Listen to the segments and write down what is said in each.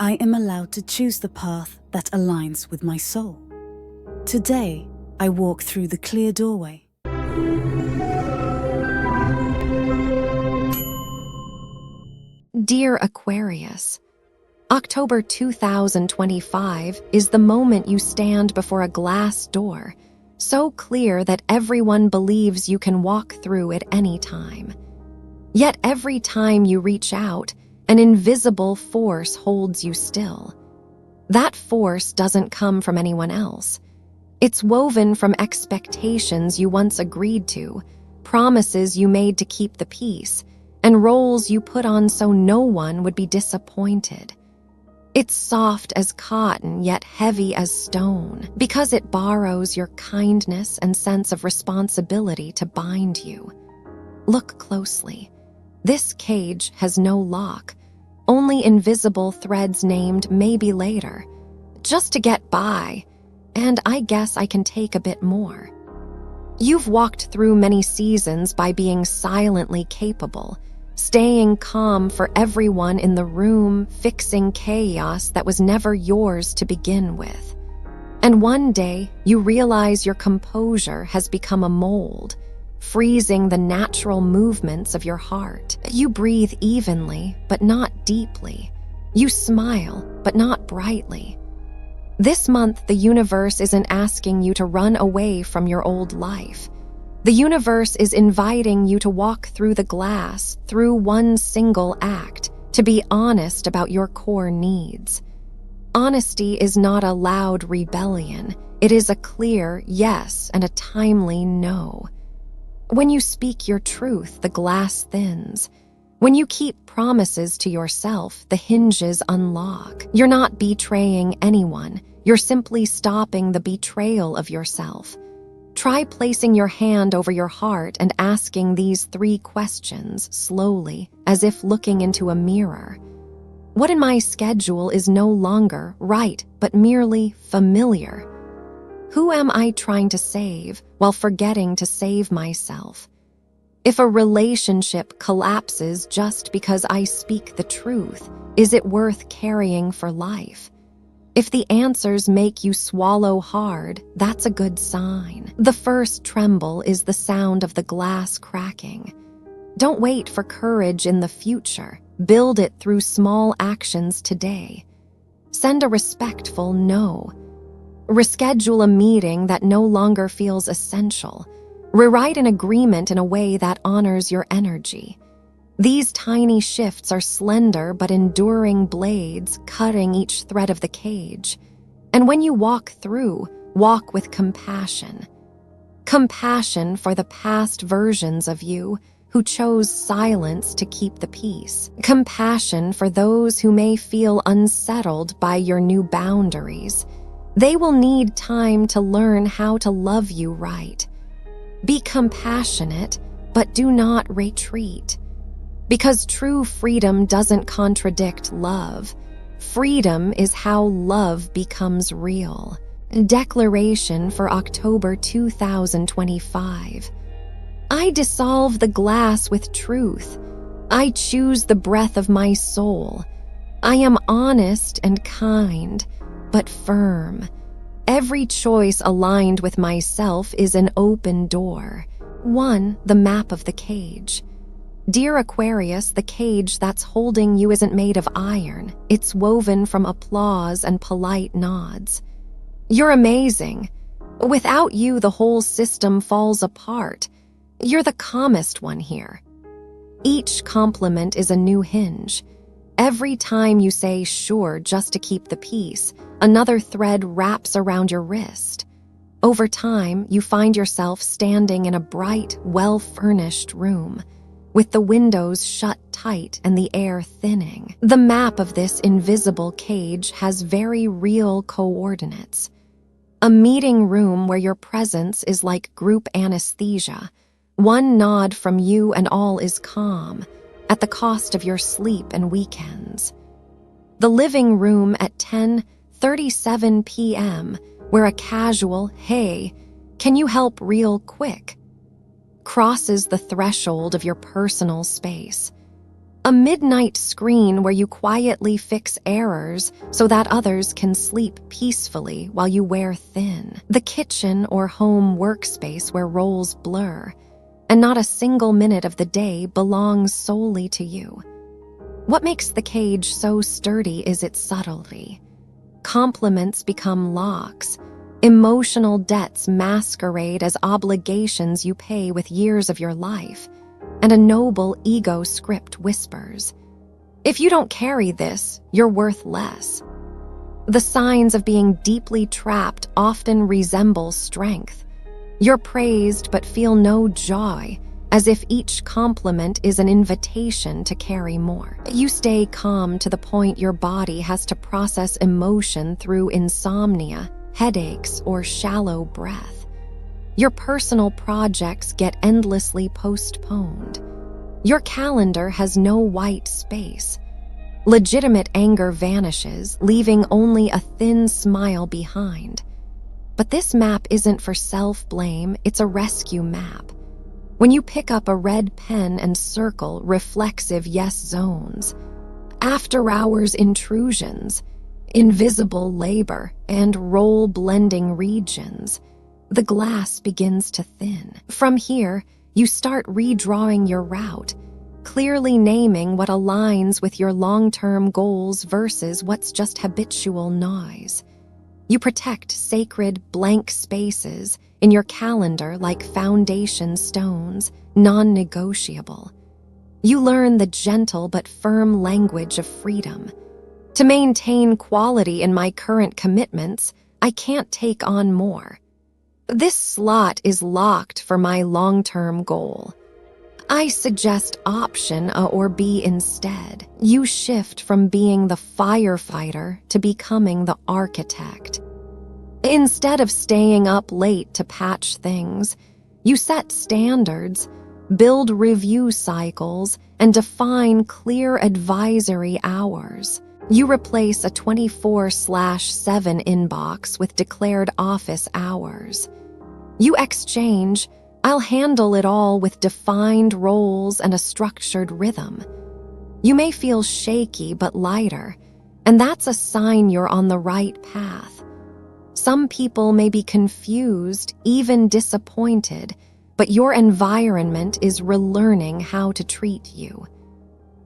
I am allowed to choose the path that aligns with my soul. Today, I walk through the clear doorway. Dear Aquarius, October 2025 is the moment you stand before a glass door, so clear that everyone believes you can walk through at any time. Yet every time you reach out, an invisible force holds you still. That force doesn't come from anyone else. It's woven from expectations you once agreed to, promises you made to keep the peace, and roles you put on so no one would be disappointed. It's soft as cotton, yet heavy as stone, because it borrows your kindness and sense of responsibility to bind you. Look closely. This cage has no lock, only invisible threads named maybe later, just to get by, and I guess I can take a bit more. You've walked through many seasons by being silently capable, staying calm for everyone in the room, fixing chaos that was never yours to begin with. And one day, you realize your composure has become a mold, freezing the natural movements of your heart. You breathe evenly, but not deeply. You smile, but not brightly. This month, the universe isn't asking you to run away from your old life. The universe is inviting you to walk through the glass, through one single act, to be honest about your core needs. Honesty is not a loud rebellion. It is a clear yes and a timely no. When you speak your truth, the glass thins. When you keep promises to yourself, the hinges unlock. You're not betraying anyone. You're simply stopping the betrayal of yourself. Try placing your hand over your heart and asking these 3 questions slowly, as if looking into a mirror. What in my schedule is no longer right, but merely familiar? Who am I trying to save while forgetting to save myself? If a relationship collapses just because I speak the truth, is it worth carrying for life? If the answers make you swallow hard, that's a good sign. The first tremble is the sound of the glass cracking. Don't wait for courage in the future. Build it through small actions today. Send a respectful no. Reschedule a meeting that no longer feels essential. Rewrite an agreement in a way that honors your energy. These tiny shifts are slender but enduring blades cutting each thread of the cage. And when you walk through, walk with compassion. Compassion for the past versions of you who chose silence to keep the peace. Compassion for those who may feel unsettled by your new boundaries. They will need time to learn how to love you right. Be compassionate, but do not retreat. Because true freedom doesn't contradict love. Freedom is how love becomes real. Declaration for October 2025. I dissolve the glass with truth. I choose the breath of my soul. I am honest and kind, but firm. Every choice aligned with myself is an open door. 1. The map of the cage. Dear Aquarius, the cage that's holding you isn't made of iron. It's woven from applause and polite nods. You're amazing. Without you, the whole system falls apart. You're the calmest one here. Each compliment is a new hinge. Every time you say sure just to keep the peace, another thread wraps around your wrist. Over time, you find yourself standing in a bright, well-furnished room, with the windows shut tight and the air thinning. The map of this invisible cage has very real coordinates. A meeting room where your presence is like group anesthesia. One nod from you and all is calm, at the cost of your sleep and weekends. The living room at 10:37 p.m., where a casual, hey, can you help real quick, crosses the threshold of your personal space. A midnight screen where you quietly fix errors so that others can sleep peacefully while you wear thin. The kitchen or home workspace where roles blur, and not a single minute of the day belongs solely to you. What makes the cage so sturdy is its subtlety. Compliments become locks. Emotional debts masquerade as obligations you pay with years of your life, and a noble ego script whispers, "If you don't carry this, you're worth less." The signs of being deeply trapped often resemble strength. You're praised but feel no joy, as if each compliment is an invitation to carry more. You stay calm to the point your body has to process emotion through insomnia, headaches, or shallow breath. Your personal projects get endlessly postponed. Your calendar has no white space. Legitimate anger vanishes, leaving only a thin smile behind. But this map isn't for self-blame, it's a rescue map. When you pick up a red pen and circle reflexive yes zones, after-hours intrusions, invisible labor, and role-blending regions, the glass begins to thin. From here, you start redrawing your route, clearly naming what aligns with your long-term goals versus what's just habitual noise. You protect sacred blank spaces in your calendar like foundation stones, non-negotiable. You learn the gentle but firm language of freedom. To maintain quality in my current commitments, I can't take on more. This slot is locked for my long-term goal. I suggest option A or B instead. You shift from being the firefighter to becoming the architect. Instead of staying up late to patch things, you set standards, build review cycles, and define clear advisory hours. You replace a 24/7 inbox with declared office hours. You exchange, "I'll handle it all," with defined roles and a structured rhythm. You may feel shaky but lighter, and that's a sign you're on the right path. Some people may be confused, even disappointed, but your environment is relearning how to treat you.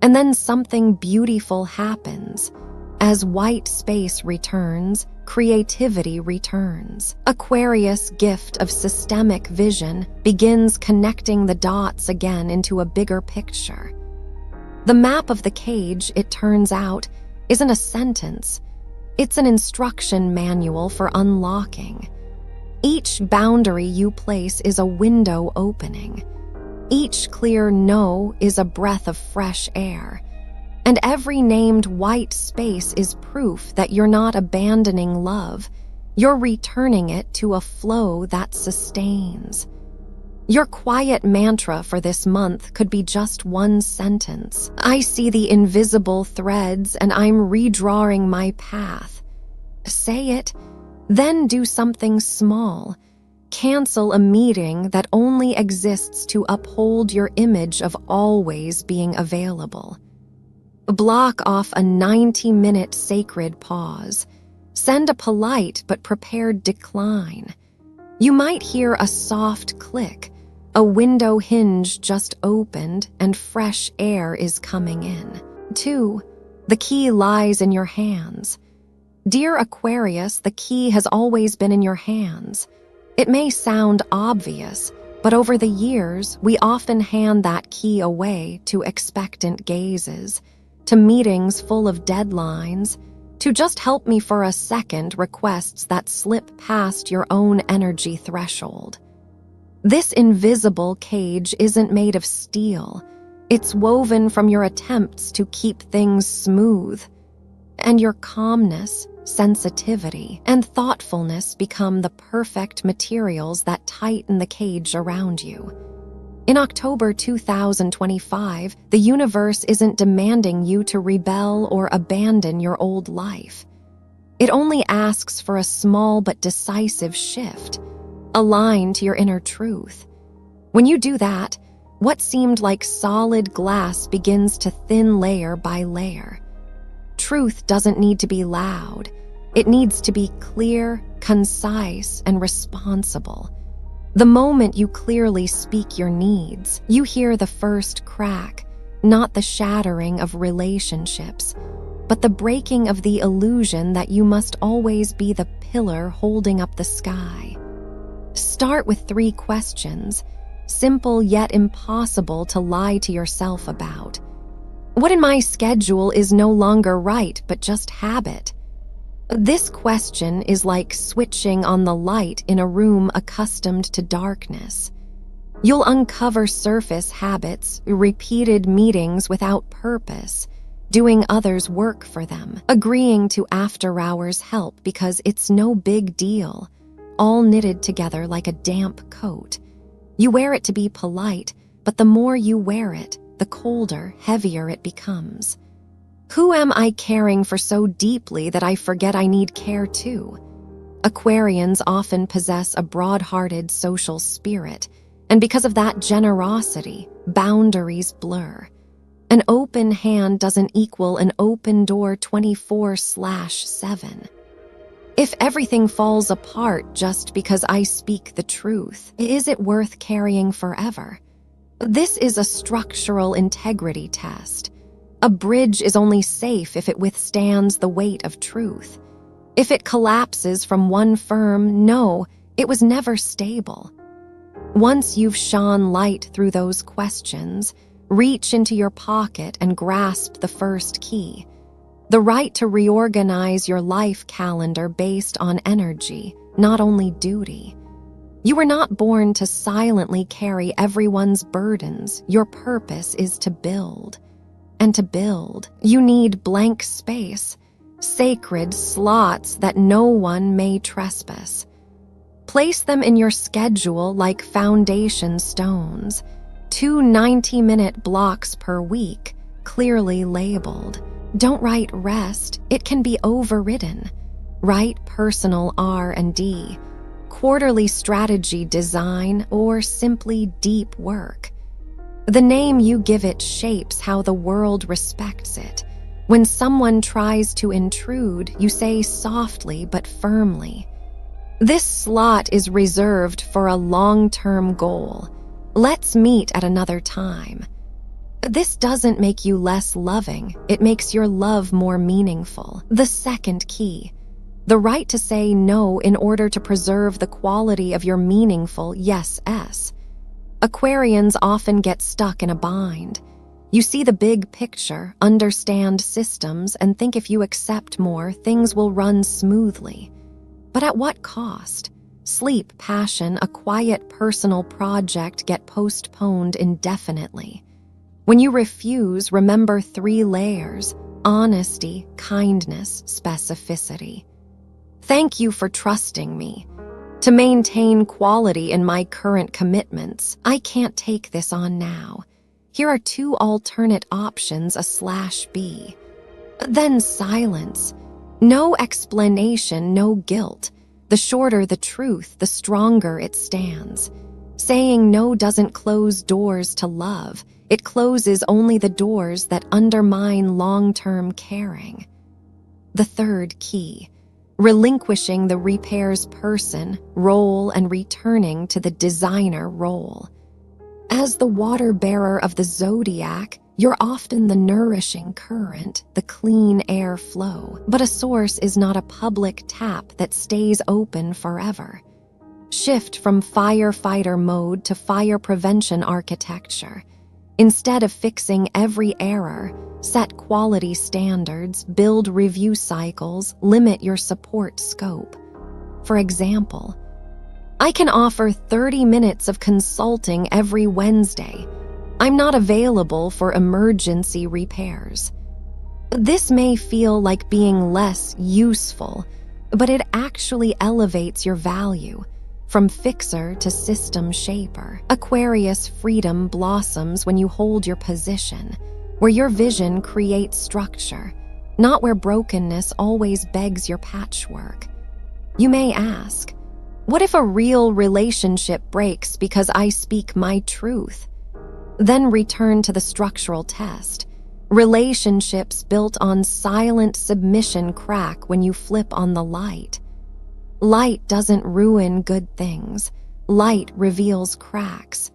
And then something beautiful happens. As white space returns, creativity returns. Aquarius' gift of systemic vision begins connecting the dots again into a bigger picture. The map of the cage, it turns out, isn't a sentence. It's an instruction manual for unlocking. Each boundary you place is a window opening. Each clear no is a breath of fresh air. And every named white space is proof that you're not abandoning love. You're returning it to a flow that sustains. Your quiet mantra for this month could be just one sentence. I see the invisible threads and I'm redrawing my path. Say it, then do something small. Cancel a meeting that only exists to uphold your image of always being available. Block off a 90-minute sacred pause. Send a polite but prepared decline. You might hear a soft click. A window hinge just opened and fresh air is coming in. 2. The key lies in your hands. Dear Aquarius, the key has always been in your hands. It may sound obvious, but over the years, we often hand that key away to expectant gazes, to meetings full of deadlines, to just help me for a second requests that slip past your own energy threshold. This invisible cage isn't made of steel. It's woven from your attempts to keep things smooth. And your calmness, sensitivity, and thoughtfulness become the perfect materials that tighten the cage around you. In October 2025, the universe isn't demanding you to rebel or abandon your old life. It only asks for a small but decisive shift, aligned to your inner truth. When you do that, What seemed like solid glass begins to thin layer by layer. Truth doesn't need to be loud. It needs to be clear, concise, and responsible. The moment you clearly speak your needs, you hear the first crack, not the shattering of relationships, but the breaking of the illusion that you must always be the pillar holding up the sky. Start with 3 questions, simple yet impossible to lie to yourself about. What in my schedule is no longer right but just habit? This question is like switching on the light in a room accustomed to darkness. You'll uncover surface habits, repeated meetings without purpose, doing others' work for them, agreeing to after-hours help because it's no big deal, all knitted together like a damp coat. You wear it to be polite, but the more you wear it, the colder, heavier it becomes. Who am I caring for so deeply that I forget I need care too? Aquarians often possess a broad-hearted social spirit, and because of that generosity, boundaries blur. An open hand doesn't equal an open door 24/7. If everything falls apart just because I speak the truth, is it worth carrying forever? This is a structural integrity test. A bridge is only safe if it withstands the weight of truth. If it collapses from one firm, no, it was never stable. Once you've shone light through those questions, reach into your pocket and grasp the first key. The right to reorganize your life calendar based on energy, not only duty. You were not born to silently carry everyone's burdens. Your purpose is to build. And to build, you need blank space, sacred slots that no one may trespass. Place them in your schedule like foundation stones, 2 90-minute blocks per week, clearly labeled. Don't write rest, it can be overridden. Write personal R&D, quarterly strategy design, or simply deep work. The name you give it shapes how the world respects it. When someone tries to intrude, you say softly but firmly, "This slot is reserved for a long-term goal. Let's meet at another time." This doesn't make you less loving, it makes your love more meaningful. The second key, the right to say no in order to preserve the quality of your meaningful yes-s. Aquarians often get stuck in a bind. You see the big picture, understand systems, and think if you accept more, things will run smoothly. But at what cost? Sleep, passion, a quiet personal project get postponed indefinitely. When you refuse, remember 3 layers: honesty, kindness, specificity. Thank you for trusting me. To maintain quality in my current commitments, I can't take this on now. Here are 2 alternate options, /B. Then silence. No explanation, no guilt. The shorter the truth, the stronger it stands. Saying no doesn't close doors to love. It closes only the doors that undermine long-term caring. The third key, relinquishing the repairs person role and returning to the designer role. As the water bearer of the zodiac, you're often the nourishing current, the clean air flow, but a source is not a public tap that stays open forever. Shift from firefighter mode to fire prevention architecture. Instead of fixing every error, set quality standards, build review cycles, limit your support scope. For example, I can offer 30 minutes of consulting every Wednesday. I'm not available for emergency repairs. This may feel like being less useful, but it actually elevates your value. From fixer to system shaper, Aquarius freedom blossoms when you hold your position, where your vision creates structure, not where brokenness always begs your patchwork. You may ask, what if a real relationship breaks because I speak my truth? Then return to the structural test. Relationships built on silent submission crack when you flip on the light. Light doesn't ruin good things. Light reveals cracks.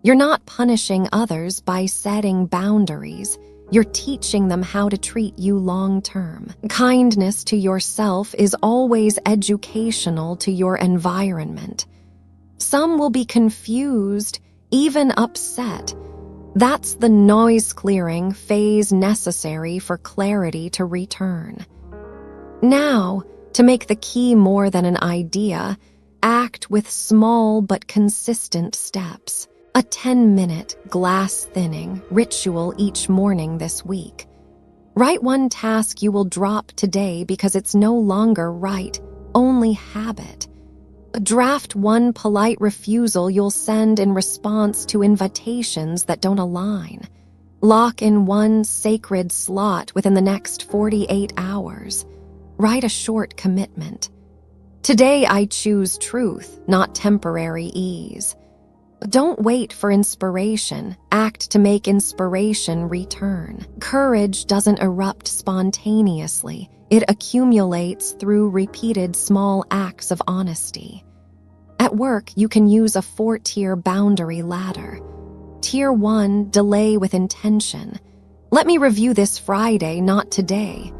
You're not punishing others by setting boundaries. You're teaching them how to treat you long-term. Kindness to yourself is always educational to your environment. Some will be confused, even upset. That's the noise-clearing phase necessary for clarity to return. Now, to make the key more than an idea, act with small but consistent steps. A 10-minute glass thinning ritual each morning this week. Write one task you will drop today because it's no longer right, only habit. Draft one polite refusal you'll send in response to invitations that don't align. Lock in one sacred slot within the next 48 hours. Write a short commitment. Today I choose truth, not temporary ease. Don't wait for inspiration. Act to make inspiration return. Courage doesn't erupt spontaneously. It accumulates through repeated small acts of honesty. At work, you can use a 4-tier boundary ladder. Tier 1, delay with intention. Let me review this Friday, not today.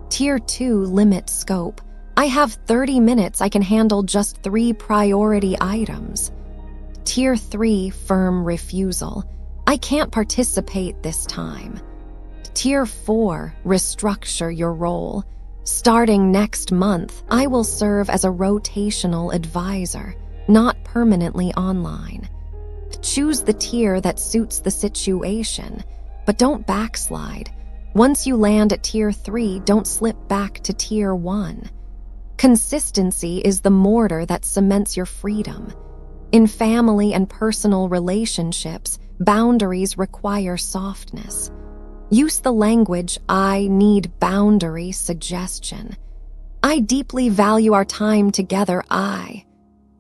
Tier 2, limit scope. I have 30 minutes. I can handle just 3 priority items. Tier 3, firm refusal. I can't participate this time. Tier 4, restructure your role. Starting next month, I will serve as a rotational advisor, not permanently online. Choose the tier that suits the situation, but don't backslide. Once you land at Tier 3, don't slip back to Tier 1. Consistency is the mortar that cements your freedom. In family and personal relationships, boundaries require softness. Use the language, I need boundary suggestion. I deeply value our time together,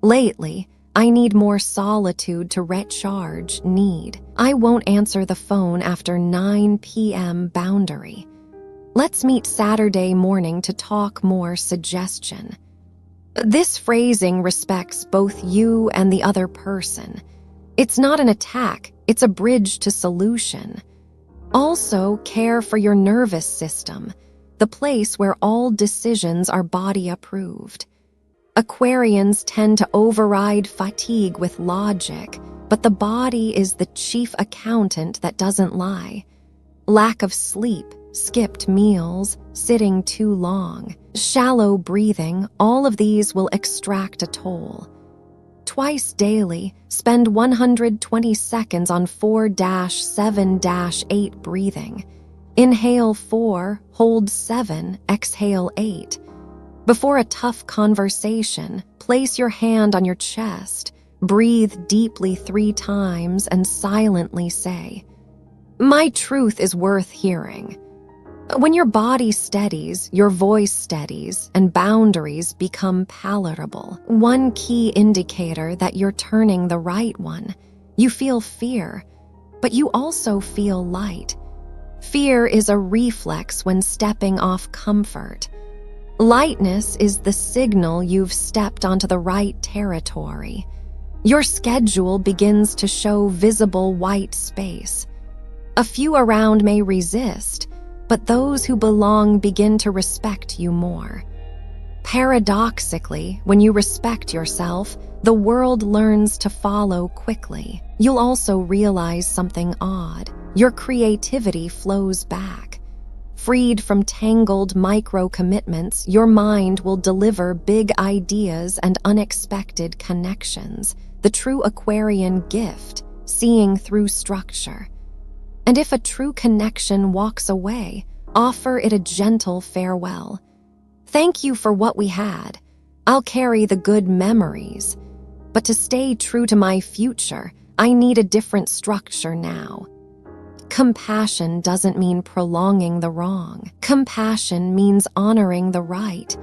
Lately, I need more solitude to recharge, need. I won't answer the phone after 9 p.m. boundary. Let's meet Saturday morning to talk more suggestion. This phrasing respects both you and the other person. It's not an attack, it's a bridge to solution. Also, care for your nervous system, the place where all decisions are body approved. Aquarians tend to override fatigue with logic, but the body is the chief accountant that doesn't lie. Lack of sleep, skipped meals, sitting too long, shallow breathing, all of these will extract a toll. Twice daily, spend 120 seconds on 4-7-8 breathing. Inhale 4, hold 7, exhale 8. Before a tough conversation, place your hand on your chest, breathe deeply 3 times, and silently say, "My truth is worth hearing." When your body steadies, your voice steadies, and boundaries become palatable. One key indicator that you're turning the right one. You feel fear, but you also feel light. Fear is a reflex when stepping off comfort. Lightness is the signal you've stepped onto the right territory. Your schedule begins to show visible white space. A few around may resist, but those who belong begin to respect you more. Paradoxically, when you respect yourself, the world learns to follow quickly. You'll also realize something odd. Your creativity flows back. Freed from tangled micro-commitments, your mind will deliver big ideas and unexpected connections. The true Aquarian gift, seeing through structure. And if a true connection walks away, offer it a gentle farewell. Thank you for what we had. I'll carry the good memories. But to stay true to my future, I need a different structure now. Compassion doesn't mean prolonging the wrong. Compassion means honoring the right,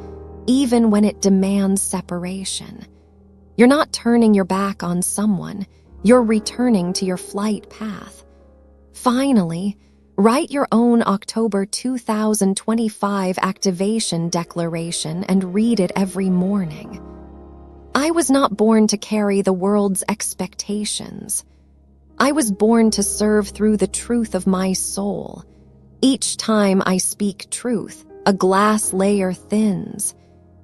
even when it demands separation. You're not turning your back on someone. You're returning to your flight path. Finally, write your own October 2025 activation declaration and read it every morning. I was not born to carry the world's expectations. I was born to serve through the truth of my soul. Each time I speak truth, a glass layer thins.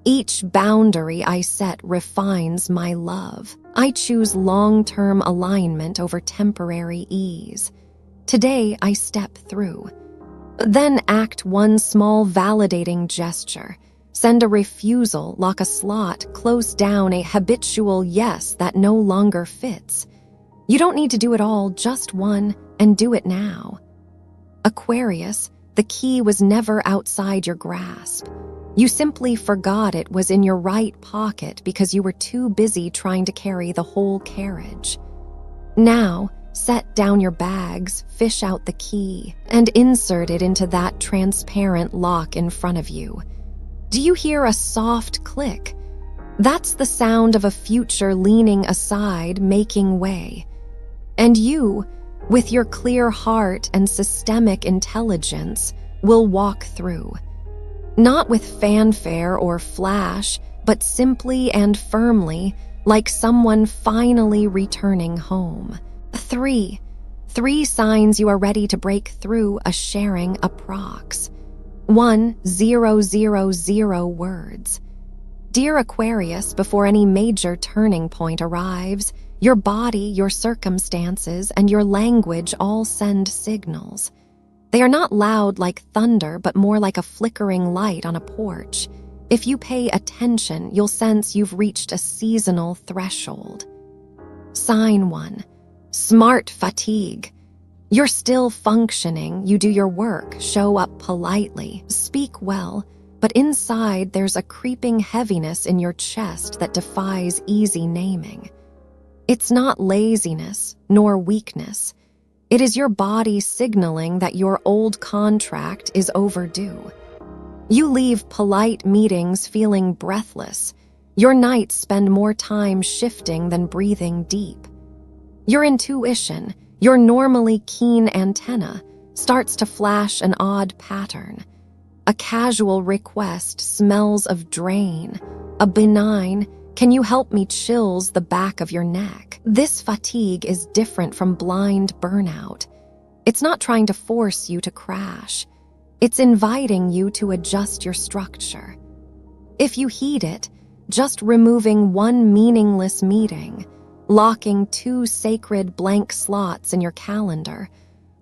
Each boundary I set refines my love. I choose long-term alignment over temporary ease. Today, I step through. Then act one small validating gesture. Send a refusal, lock a slot, close down a habitual yes that no longer fits. You don't need to do it all, just one, and do it now. Aquarius, the key was never outside your grasp. You simply forgot it was in your right pocket because you were too busy trying to carry the whole carriage. Now, set down your bags, fish out the key, and insert it into that transparent lock in front of you. Do you hear a soft click? That's the sound of a future leaning aside, making way. And you, with your clear heart and systemic intelligence, will walk through. Not with fanfare or flash, but simply and firmly, like someone finally returning home. 3 signs you are ready to break through a sharing approx. 1000 words. Dear Aquarius, before any major turning point arrives, your body, your circumstances, and your language all send signals. They are not loud like thunder, but more like a flickering light on a porch. If you pay attention, you'll sense you've reached a seasonal threshold. Sign 1. Smart fatigue. You're still functioning, you do your work, show up politely, speak well, but inside there's a creeping heaviness in your chest that defies easy naming. It's not laziness, nor weakness. It is your body signaling that your old contract is overdue. You leave polite meetings feeling breathless. Your nights spend more time shifting than breathing deep. Your intuition, your normally keen antenna, starts to flash an odd pattern. A casual request smells of drain. A benign, "Can you help me?" chills the back of your neck. This fatigue is different from blind burnout. It's not trying to force you to crash. It's inviting you to adjust your structure. If you heed it, just removing one meaningless meeting, locking 2 sacred blank slots in your calendar,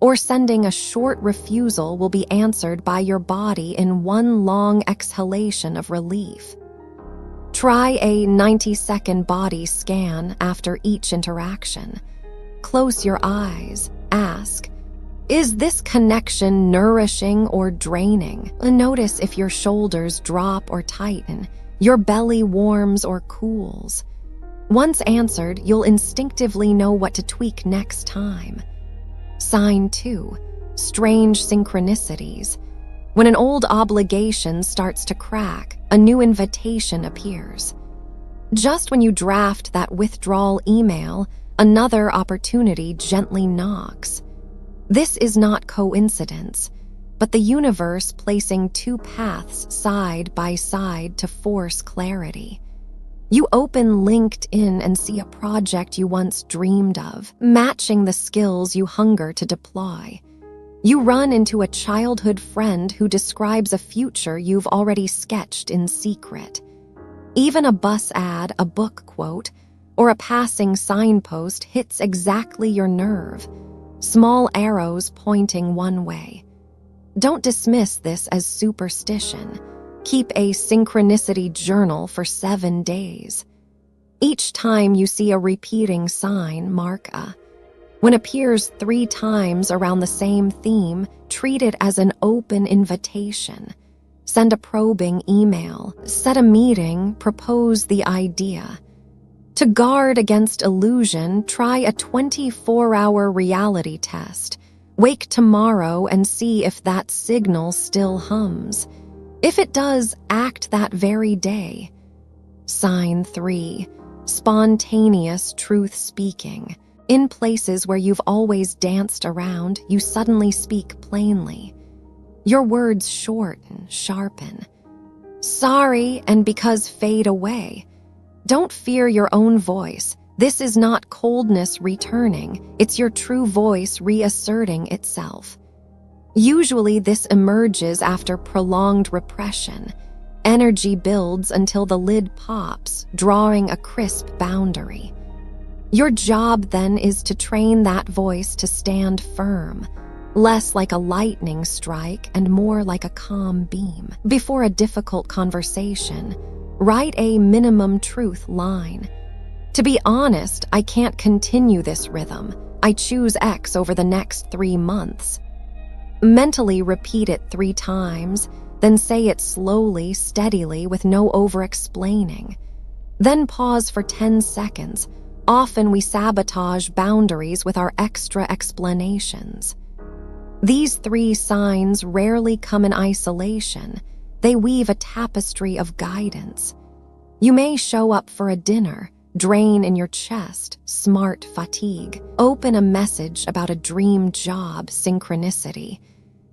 or sending a short refusal will be answered by your body in one long exhalation of relief. Try a 90-second body scan after each interaction. Close your eyes. Ask, is this connection nourishing or draining? Notice if your shoulders drop or tighten, your belly warms or cools. Once answered, you'll instinctively know what to tweak next time. Sign 2. Strange synchronicities. When an old obligation starts to crack, a new invitation appears. Just when you draft that withdrawal email, another opportunity gently knocks. This is not coincidence, but the universe placing 2 paths side by side to force clarity. You open LinkedIn and see a project you once dreamed of, matching the skills you hunger to deploy. You run into a childhood friend who describes a future you've already sketched in secret. Even a bus ad, a book quote, or a passing signpost hits exactly your nerve, small arrows pointing one way. Don't dismiss this as superstition. Keep a synchronicity journal for 7 days. Each time you see a repeating sign, mark a. When it appears 3 times around the same theme, treat it as an open invitation. Send a probing email, set a meeting, propose the idea. To guard against illusion, try a 24-hour reality test. Wake tomorrow and see if that signal still hums. If it does, act that very day. Sign 3. Spontaneous truth speaking. In places where you've always danced around, you suddenly speak plainly. Your words shorten, sharpen. Sorry and because fade away. Don't fear your own voice. This is not coldness returning. It's your true voice reasserting itself. Usually this emerges after prolonged repression. Energy builds until the lid pops, drawing a crisp boundary. Your job then is to train that voice to stand firm, less like a lightning strike and more like a calm beam. Before a difficult conversation, write a minimum truth line. To be honest, I can't continue this rhythm. I choose X over the next 3 months. Mentally repeat it 3 times, then say it slowly, steadily, with no over-explaining. Then pause for 10 seconds. Often we sabotage boundaries with our extra explanations. These 3 signs rarely come in isolation. They weave a tapestry of guidance. You may show up for a dinner, drain in your chest, smart fatigue, open a message about a dream job, synchronicity,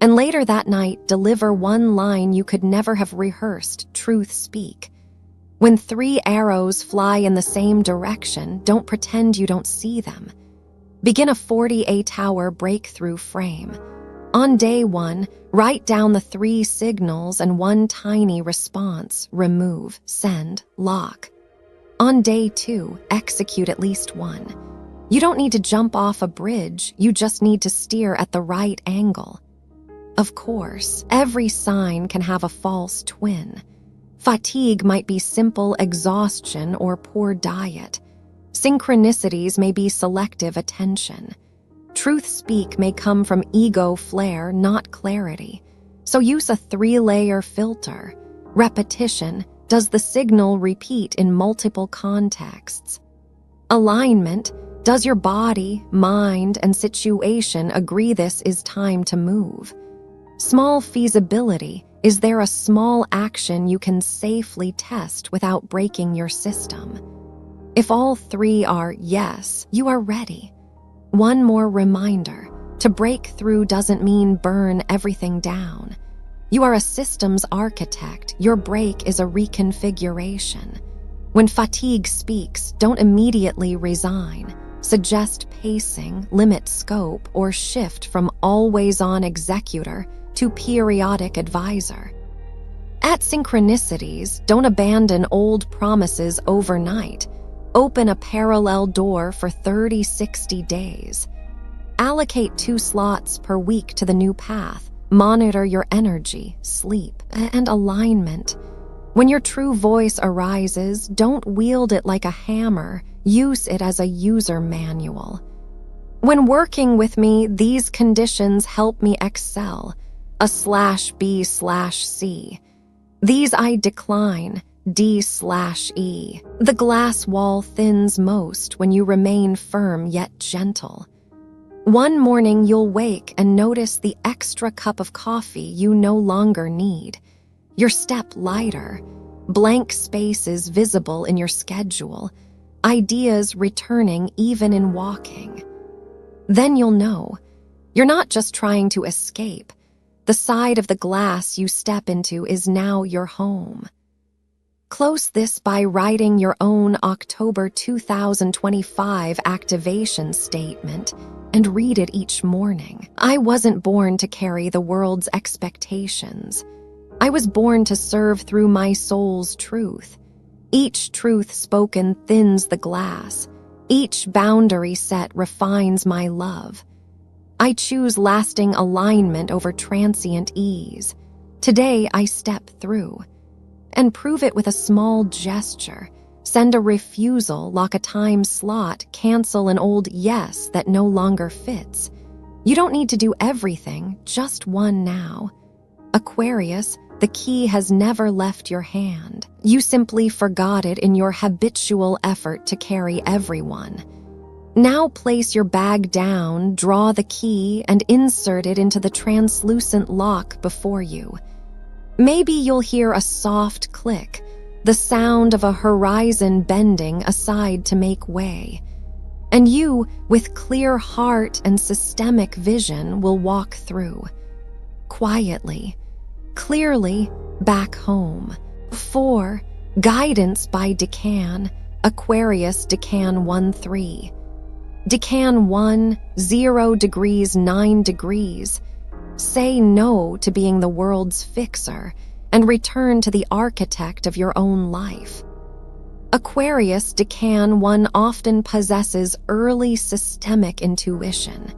and later that night deliver one line you could never have rehearsed, truth speak. When 3 arrows fly in the same direction, don't pretend you don't see them. Begin a 48-hour breakthrough frame. On day 1, write down the 3 signals and 1 tiny response: remove, send, lock. On day 2, execute at least 1. You don't need to jump off a bridge, you just need to steer at the right angle. Of course, every sign can have a false twin. Fatigue might be simple exhaustion or poor diet. Synchronicities may be selective attention. Truth speak may come from ego flare, not clarity. So use a 3-layer filter. Repetition. Does the signal repeat in multiple contexts? Alignment. Does your body, mind, and situation agree this is time to move? Small feasibility. Is there a small action you can safely test without breaking your system? If all 3 are yes, you are ready. One more reminder. To break through doesn't mean burn everything down. You are a systems architect. Your break is a reconfiguration. When fatigue speaks, don't immediately resign. Suggest pacing, limit scope, or shift from always-on executor to periodic advisor. At synchronicities, don't abandon old promises overnight. Open a parallel door for 30-60 days. Allocate 2 slots per week to the new path. Monitor your energy, sleep, and alignment. When your true voice arises, don't wield it like a hammer. Use it as a user manual. When working with me, these conditions help me excel. A/B/C. These I decline. D/E. The glass wall thins most when you remain firm yet gentle. One morning you'll wake and notice the extra cup of coffee you no longer need. Your step lighter, blank spaces visible in your schedule, ideas returning even in walking. Then you'll know, you're not just trying to escape. The side of the glass you step into is now your home. Close this by writing your own October 2025 activation statement and read it each morning. I wasn't born to carry the world's expectations. I was born to serve through my soul's truth. Each truth spoken thins the glass. Each boundary set refines my love. I choose lasting alignment over transient ease. Today I step through. And prove it with a small gesture. Send a refusal, lock a time slot, cancel an old yes that no longer fits. You don't need to do everything, just one now. Aquarius, the key has never left your hand. You simply forgot it in your habitual effort to carry everyone. Now place your bag down, draw the key, and insert it into the translucent lock before you. Maybe you'll hear a soft click, the sound of a horizon bending aside to make way. And you, with clear heart and systemic vision, will walk through. Quietly, clearly, back home. 4. Guidance by Decan, Aquarius Decan 1-3. Decan 1, 0 degrees 9 degrees. Say no to being the world's fixer and return to the architect of your own life. Aquarius Decan 1 often possesses early systemic intuition.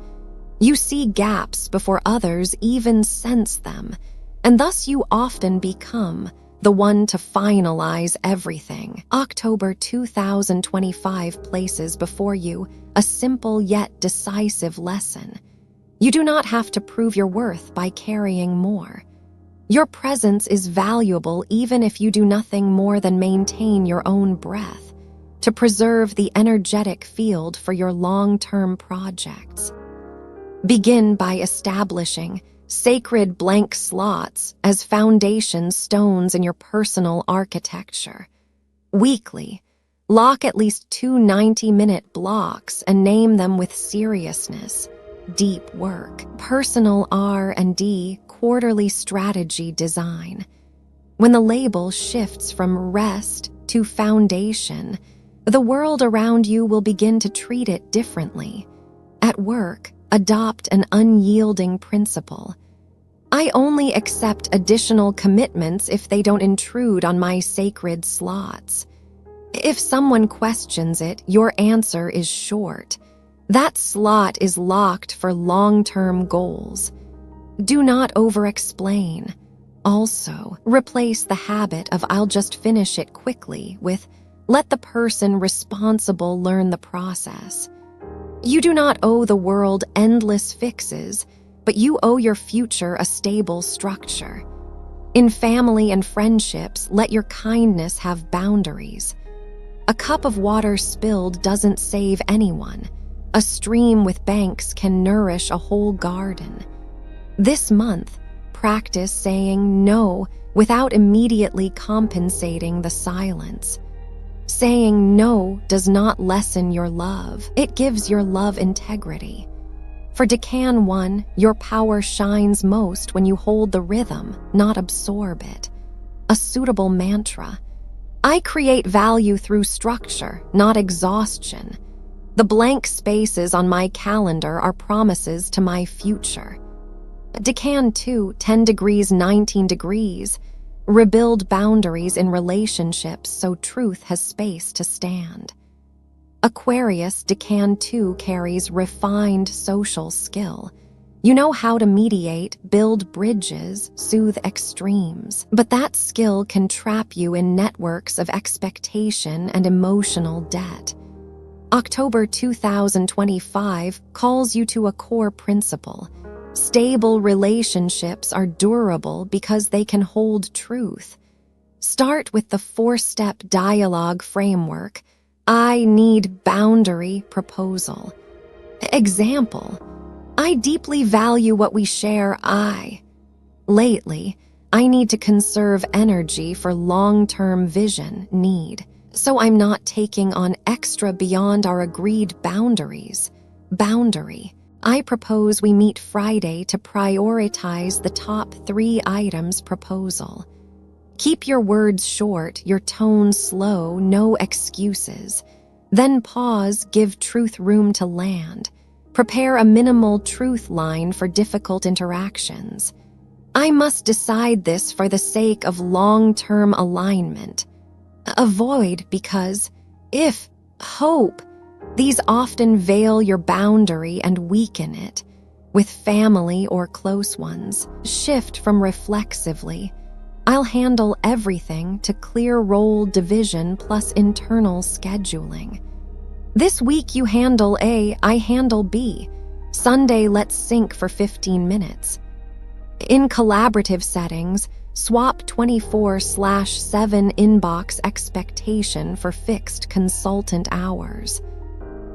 You see gaps before others even sense them, and thus you often become the one to finalize everything. October 2025 places before you a simple yet decisive lesson. You do not have to prove your worth by carrying more. Your presence is valuable even if you do nothing more than maintain your own breath to preserve the energetic field for your long-term projects. Begin by establishing sacred blank slots as foundation stones in your personal architecture. Weekly, lock at least 2 90-minute blocks and name them with seriousness. Deep work, personal R&D, quarterly strategy design. When the label shifts from rest to foundation, the world around you will begin to treat it differently. At work, adopt an unyielding principle. I only accept additional commitments if they don't intrude on my sacred slots. If someone questions it, your answer is short. That slot is locked for long-term goals. Do not over-explain. Also, replace the habit of "I'll just finish it quickly" with "let the person responsible learn the process." You do not owe the world endless fixes, but you owe your future a stable structure. In family and friendships, let your kindness have boundaries. A cup of water spilled doesn't save anyone. A stream with banks can nourish a whole garden. This month, practice saying no without immediately compensating the silence. Saying no does not lessen your love. It gives your love integrity. For Decan 1, your power shines most when you hold the rhythm, not absorb it. A suitable mantra. I create value through structure, not exhaustion. The blank spaces on my calendar are promises to my future. Decan 2, 10 degrees 19 degrees. Rebuild boundaries in relationships so truth has space to stand. Aquarius Decan 2 carries refined social skill. You know how to mediate, build bridges, soothe extremes. But that skill can trap you in networks of expectation and emotional debt. October 2025 calls you to a core principle. Stable relationships are durable because they can hold truth. Start with the 4-step dialogue framework. I need boundary proposal. Example, I deeply value what we share. Lately, I need to conserve energy for long-term vision need, so I'm not taking on extra beyond our agreed boundaries. Boundary. I propose we meet Friday to prioritize the top 3 items proposal. Keep your words short, your tone slow, no excuses. Then pause, give truth room to land. Prepare a minimal truth line for difficult interactions. I must decide this for the sake of long-term alignment. Avoid because, if, hope, these often veil your boundary and weaken it. With family or close ones, shift from reflexively, I'll handle everything, to clear role division plus internal scheduling. This week you handle A, I handle B. Sunday let's sync for 15 minutes. In collaborative settings, swap 24/7 inbox expectation for fixed consultant hours.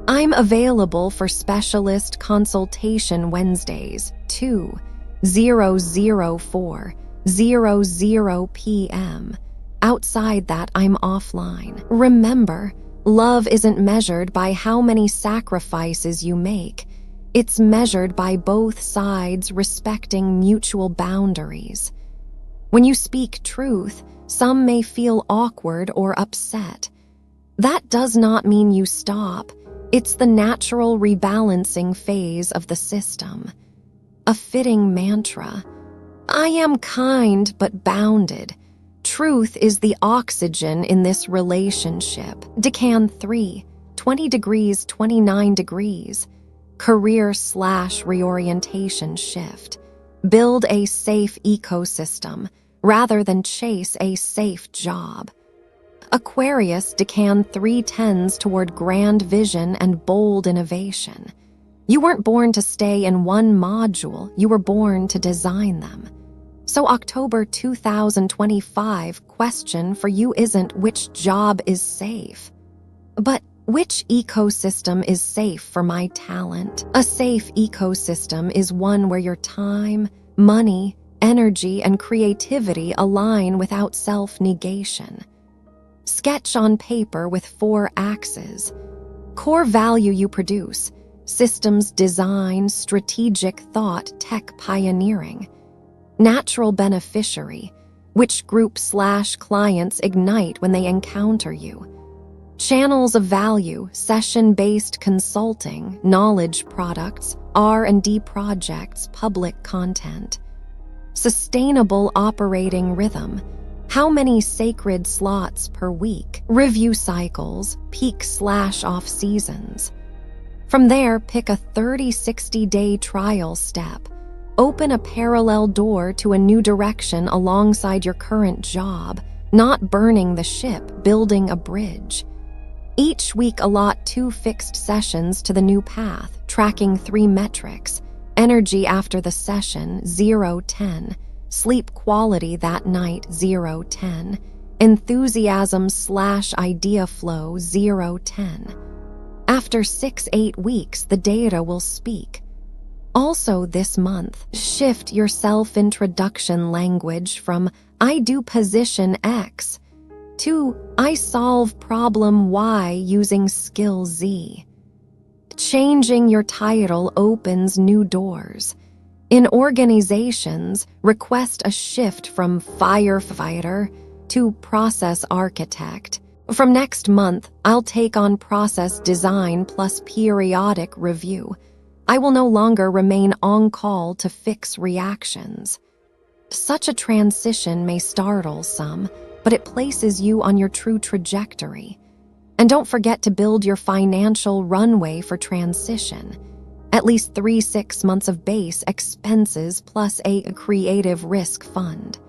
I'm available for specialist consultation Wednesdays, 2:00 p.m. Outside that, I'm offline. Remember, Love isn't measured by how many sacrifices you make. It's measured by both sides respecting mutual boundaries. When you speak truth, some may feel awkward or upset. That does not mean you stop. It's the natural rebalancing phase of the system. A fitting mantra. I am kind but bounded. Truth is the oxygen in this relationship. Decan 3, 20 degrees, 29 degrees. Career/reorientation shift. Build a safe ecosystem rather than chase a safe job. Aquarius Decan 3 tends toward grand vision and bold innovation. You weren't born to stay in one module, you were born to design them. So October 2025 question for you isn't which job is safe, but which ecosystem is safe for my talent? A safe ecosystem is one where your time, money, energy, and creativity align without self-negation. Sketch on paper with 4 axes. Core value you produce: systems design, strategic thought, tech pioneering. Natural beneficiary: which group/clients ignite when they encounter you. Channels of value: session-based consulting, knowledge products, R&D projects, public content. Sustainable operating rhythm: how many sacred slots per week, review cycles, peak/off seasons. From there, pick a 30-60-day trial step. Open a parallel door to a new direction alongside your current job, not burning the ship, building a bridge. Each week allot 2 fixed sessions to the new path, tracking 3 metrics: energy after the session, 0-10, sleep quality that night, 0-10, enthusiasm/idea flow, 0-10. After 6-8 weeks, the data will speak. Also this month, shift your self-introduction language from I do position X to I solve problem Y using skill Z. Changing your title opens new doors. In organizations, request a shift from firefighter to process architect. From next month, I'll take on process design plus periodic review. I will no longer remain on call to fix reactions. Such a transition may startle some, but it places you on your true trajectory. And don't forget to build your financial runway for transition. At least 3-6 months of base expenses plus a creative risk fund.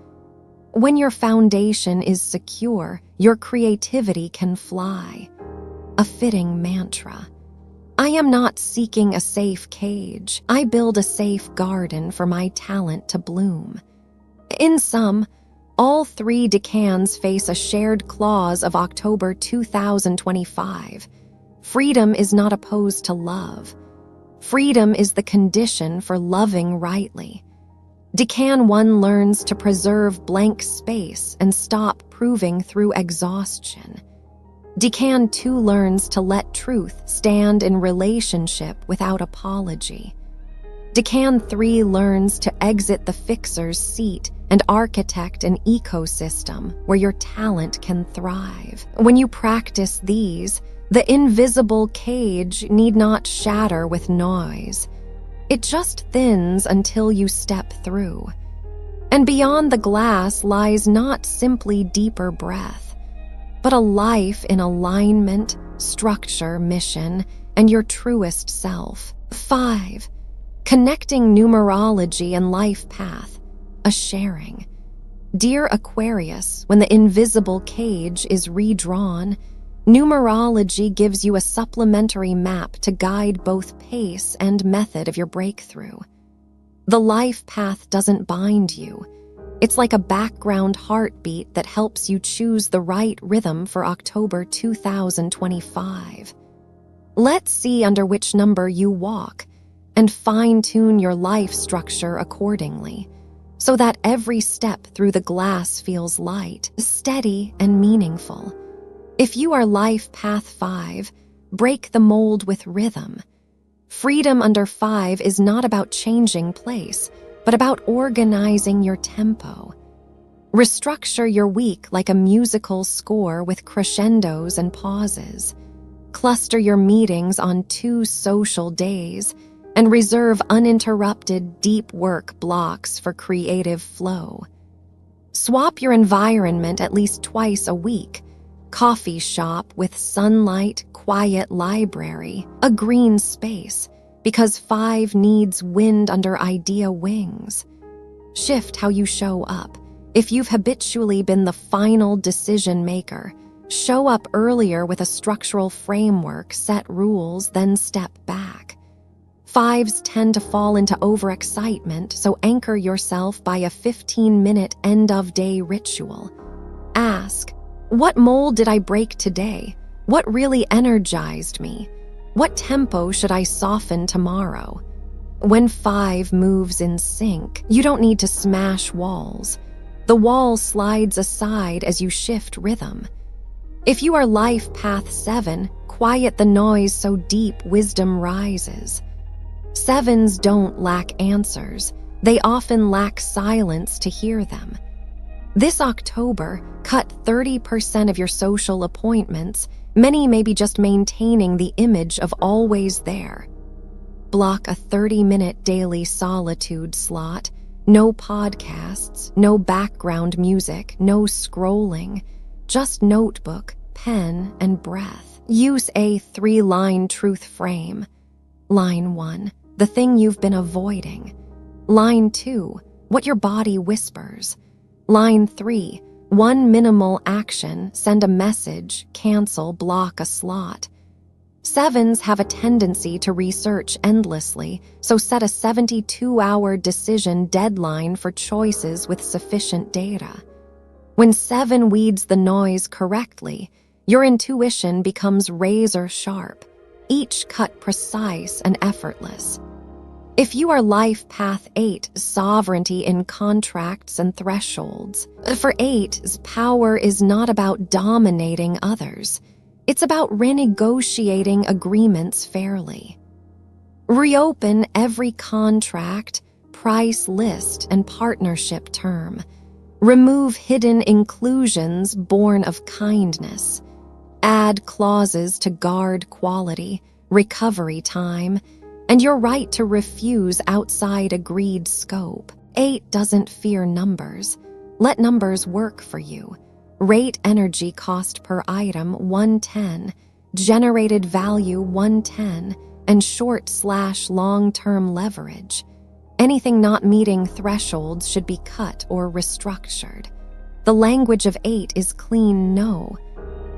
When your foundation is secure, your creativity can fly. A fitting mantra. I am not seeking a safe cage. I build a safe garden for my talent to bloom. In sum, all 3 decans face a shared clause of October 2025. Freedom is not opposed to love. Freedom is the condition for loving rightly. Decan 1 learns to preserve blank space and stop proving through exhaustion. Decan 2 learns to let truth stand in relationship without apology. Decan 3 learns to exit the fixer's seat and architect an ecosystem where your talent can thrive. When you practice these, the invisible cage need not shatter with noise. It just thins until you step through. And beyond the glass lies not simply deeper breath, but a life in alignment, structure, mission, and your truest self. 5. Connecting numerology and life path. A sharing. Dear Aquarius, when the invisible cage is redrawn, numerology gives you a supplementary map to guide both pace and method of your breakthrough. The life path doesn't bind you. It's like a background heartbeat that helps you choose the right rhythm for October 2025. Let's see under which number you walk and fine-tune your life structure accordingly, so that every step through the glass feels light, steady, and meaningful. If you are life path 5, break the mold with rhythm. Freedom under 5 is not about changing place, but about organizing your tempo. Restructure your week like a musical score with crescendos and pauses. Cluster your meetings on 2 social days and reserve uninterrupted deep work blocks for creative flow. Swap your environment at least twice a week. Coffee shop with sunlight, quiet library, a green space, because 5 needs wind under idea wings. Shift how you show up. If you've habitually been the final decision maker, show up earlier with a structural framework, set rules, then step back. 5s tend to fall into overexcitement, so anchor yourself by a 15-minute end-of-day ritual. Ask, what mold did I break today? What really energized me? What tempo should I soften tomorrow? When 5 moves in sync, you don't need to smash walls. The wall slides aside as you shift rhythm. If you are life path 7, quiet the noise so deep wisdom rises. 7s don't lack answers. They often lack silence to hear them. This October, cut 30% of your social appointments. Many may be just maintaining the image of always there. Block a 30-minute daily solitude slot. No podcasts, no background music, no scrolling. Just notebook, pen, and breath. Use a 3-line truth frame. Line 1, the thing you've been avoiding. Line 2, what your body whispers. Line 3, one minimal action, send a message, cancel, block a slot. 7s have a tendency to research endlessly, so set a 72-hour decision deadline for choices with sufficient data. When 7 weeds the noise correctly, your intuition becomes razor sharp, each cut precise and effortless. If you are life path 8, sovereignty in contracts and thresholds. For 8s, power is not about dominating others. It's about renegotiating agreements fairly. Reopen every contract, price list, and partnership term. Remove hidden inclusions born of kindness. Add clauses to guard quality, recovery time, and your right to refuse outside agreed scope. 8 doesn't fear numbers. Let numbers work for you. Rate energy cost per item 110, generated value 110, and short/long-term leverage. Anything not meeting thresholds should be cut or restructured. The language of 8 is clean no.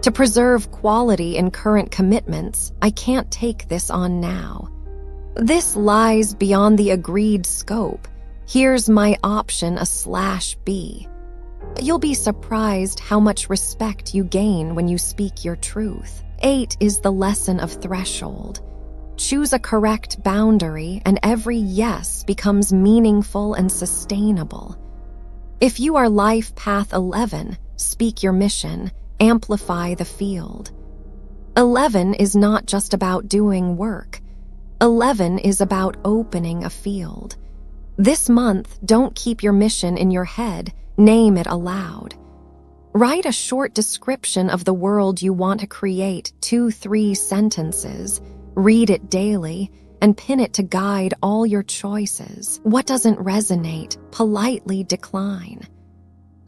To preserve quality in current commitments, I can't take this on now. This lies beyond the agreed scope. Here's my option, a /B. You'll be surprised how much respect you gain when you speak your truth. 8 is the lesson of threshold. Choose a correct boundary, and every yes becomes meaningful and sustainable. If you are life path 11, speak your mission, amplify the field. 11 is not just about doing work. 11 is about opening a field. This month, don't keep your mission in your head, name it aloud. Write a short description of the world you want to create, 2-3 sentences, read it daily, and pin it to guide all your choices. What doesn't resonate, politely decline.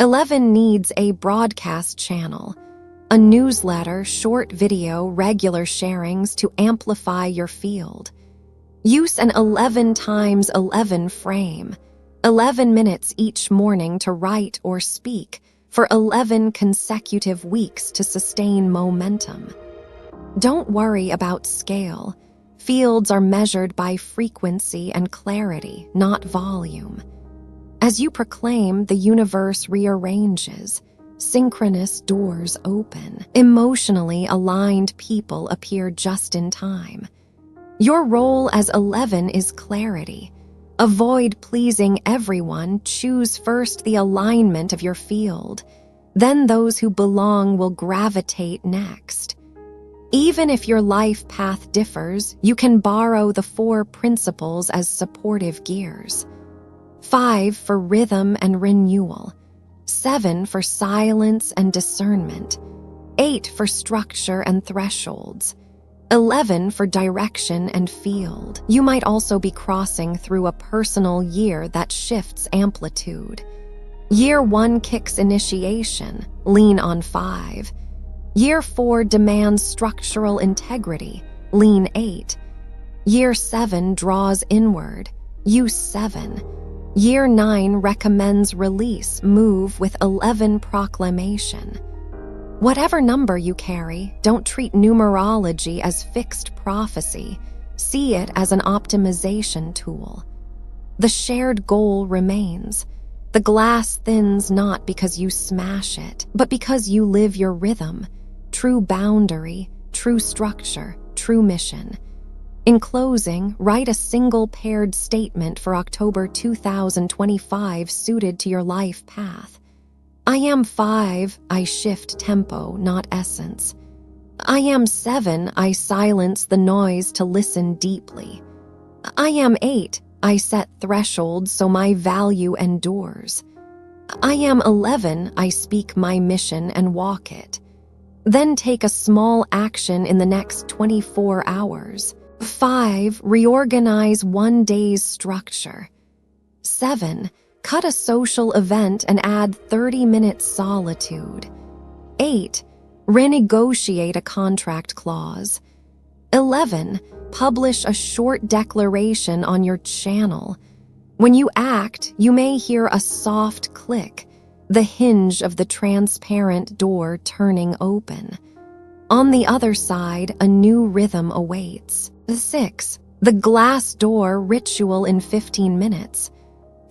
11 needs a broadcast channel, a newsletter, short video, regular sharings to amplify your field. Use an 11 times 11 frame, 11 minutes each morning to write or speak, for 11 consecutive weeks to sustain momentum. Don't worry about scale. Fields are measured by frequency and clarity, not volume. As you proclaim, the universe rearranges. Synchronous doors open. Emotionally aligned people appear just in time. Your role as 11 is clarity. Avoid pleasing everyone. Choose first the alignment of your field. then those who belong will gravitate next. Even if your life path differs, you can borrow the 4 principles as supportive gears. 5 for rhythm and renewal. 7 for silence and discernment. 8 for structure and thresholds. 11 for direction and field. You might also be crossing through a personal year that shifts amplitude. Year 1 kicks initiation, lean on 5. Year 4 demands structural integrity, lean 8. Year 7 draws inward, use 7. Year 9 recommends release, move with 11 proclamation. Whatever number you carry, don't treat numerology as fixed prophecy. See it as an optimization tool. The shared goal remains. The glass thins not because you smash it, but because you live your rhythm. True boundary, true structure, true mission. In closing, write a single paired statement for October 2025 suited to your life path. I am 5, I shift tempo, not essence. I am 7, I silence the noise to listen deeply. I am 8, I set thresholds so my value endures. I am 11, I speak my mission and walk it. Then take a small action in the next 24 hours. 5, reorganize one day's structure. 7, cut a social event and add 30 minutes solitude. 8, renegotiate a contract clause. 11, publish a short declaration on your channel. When you act, you may hear a soft click, the hinge of the transparent door turning open. On the other side, a new rhythm awaits. 6, the glass door ritual in 15 minutes.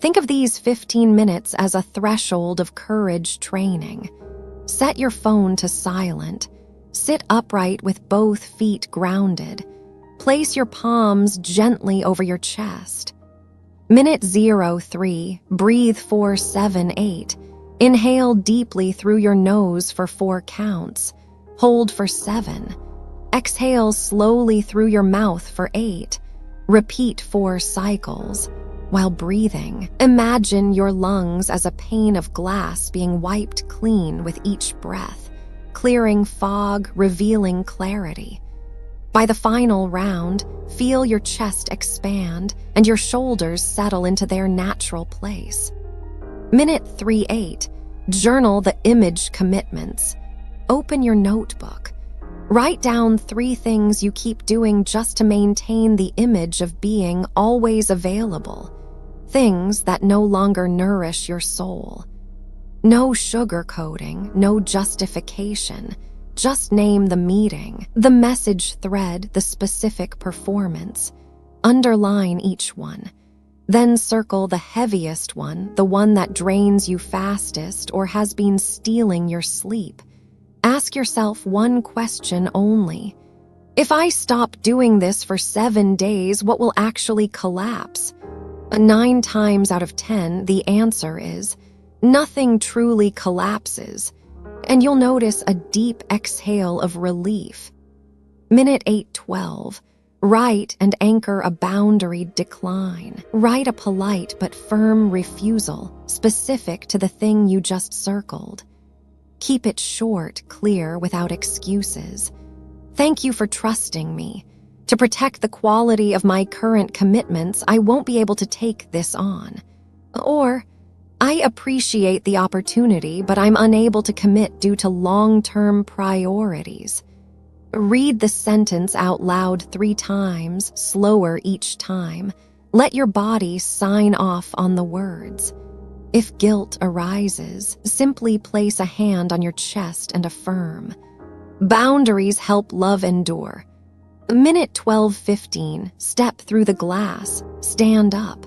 Think of these 15 minutes as a threshold of courage training. Set your phone to silent. Sit upright with both feet grounded. Place your palms gently over your chest. Minute 03, breathe 4, 7, 8. Inhale deeply through your nose for 4 counts. Hold for 7. Exhale slowly through your mouth for 8. Repeat 4 cycles. While breathing, imagine your lungs as a pane of glass being wiped clean with each breath, clearing fog, revealing clarity. By the final round, feel your chest expand and your shoulders settle into their natural place. Minute 38, journal the image commitments. Open your notebook. Write down 3 things you keep doing just to maintain the image of being always available. Things that no longer nourish your soul. No sugarcoating, no justification. Just name the meeting, the message thread, the specific performance. Underline each one. Then circle the heaviest one, the one that drains you fastest or has been stealing your sleep. Ask yourself one question only. If I stop doing this for 7 days, what will actually collapse? 9 times out of 10, the answer is nothing truly collapses, and you'll notice a deep exhale of relief. Minute 8:12. Write and anchor a boundary decline. Write a polite but firm refusal, specific to the thing you just circled. Keep it short, clear, without excuses. Thank you for trusting me. To protect the quality of my current commitments, I won't be able to take this on. Or, I appreciate the opportunity, but I'm unable to commit due to long-term priorities. Read the sentence out loud 3 times, slower each time. Let your body sign off on the words. If guilt arises, simply place a hand on your chest and affirm. Boundaries help love endure. Minute 12:15, step through the glass, stand up.